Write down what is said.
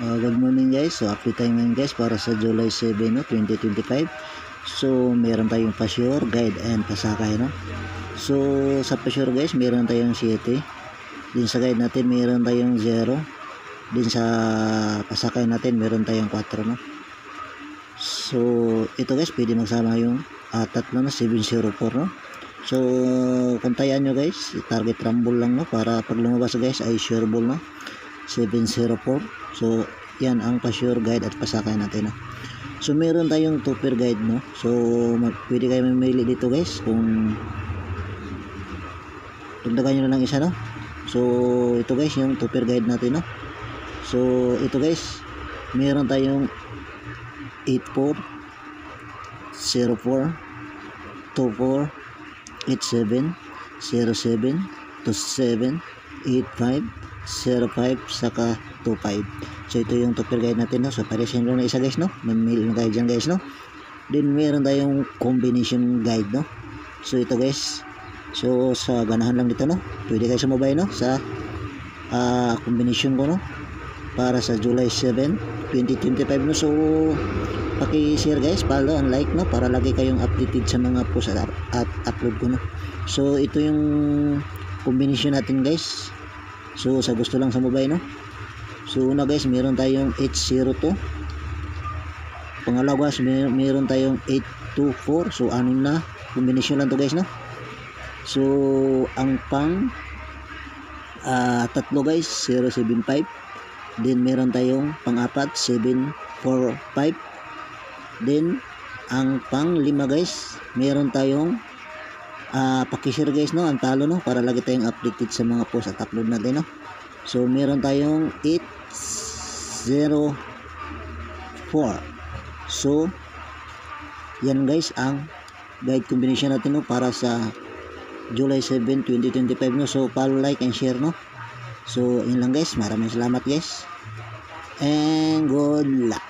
Good morning guys. So update tayo ngayon guys para sa July 7, no, 2025. So meron tayong pa-sure, guide and pasakay, no. So sa pa-sure guys, meron tayong 7. Din sa guide natin meron tayong 0. Din sa pasakay natin meron tayong 4, no. So ito guys, pwede magsama yung tatlo na 704, no. So kung tayaan nyo guys, target rumble lang, no, para pag lumabas guys ay sure ball, no. 704. So yan ang pa-sure, guide at pasakay natin, no. So meron tayong 2 per guide, no. So pwede kayo mamili dito guys kung dagdagan nyo na lang isa, no. So ito guys yung 2 per guide natin, no. So ito guys, meron tayong 84 04 24 87 07 27 85 05 saka 25. So ito yung 2 per guide natin, no. So paresin lang na isa guys, no. Mamili na kayo dyan guys, no. Then meron tayong combination guide, no. So ito guys, so sa ganahan lang dito, no, pwede kayo sumabay, no, sa combination ko, no, para sa July 7, 2025, no. So paki-share guys, follow and like, no, para lagi kayong updated sa mga post at upload ko, no. So ito yung combination natin guys. So sa gusto lang sa mobile, no. So una guys, meron tayong 802. Pangalawa guys, meron tayong 824. So anim na combination lang to guys, no. So ang pang tatlo guys, 075. Then meron tayong pang-apat 745. Then ang pang-5 guys, meron tayong paki-share guys, no, ang talo, no, para lagi tayong updated sa mga post at upload natin, no. So meron tayong 804. So yan guys ang guide combination natin, no, para sa July 7, 2025, no. So follow, like and share, no. So yun lang guys, maraming salamat guys and good luck.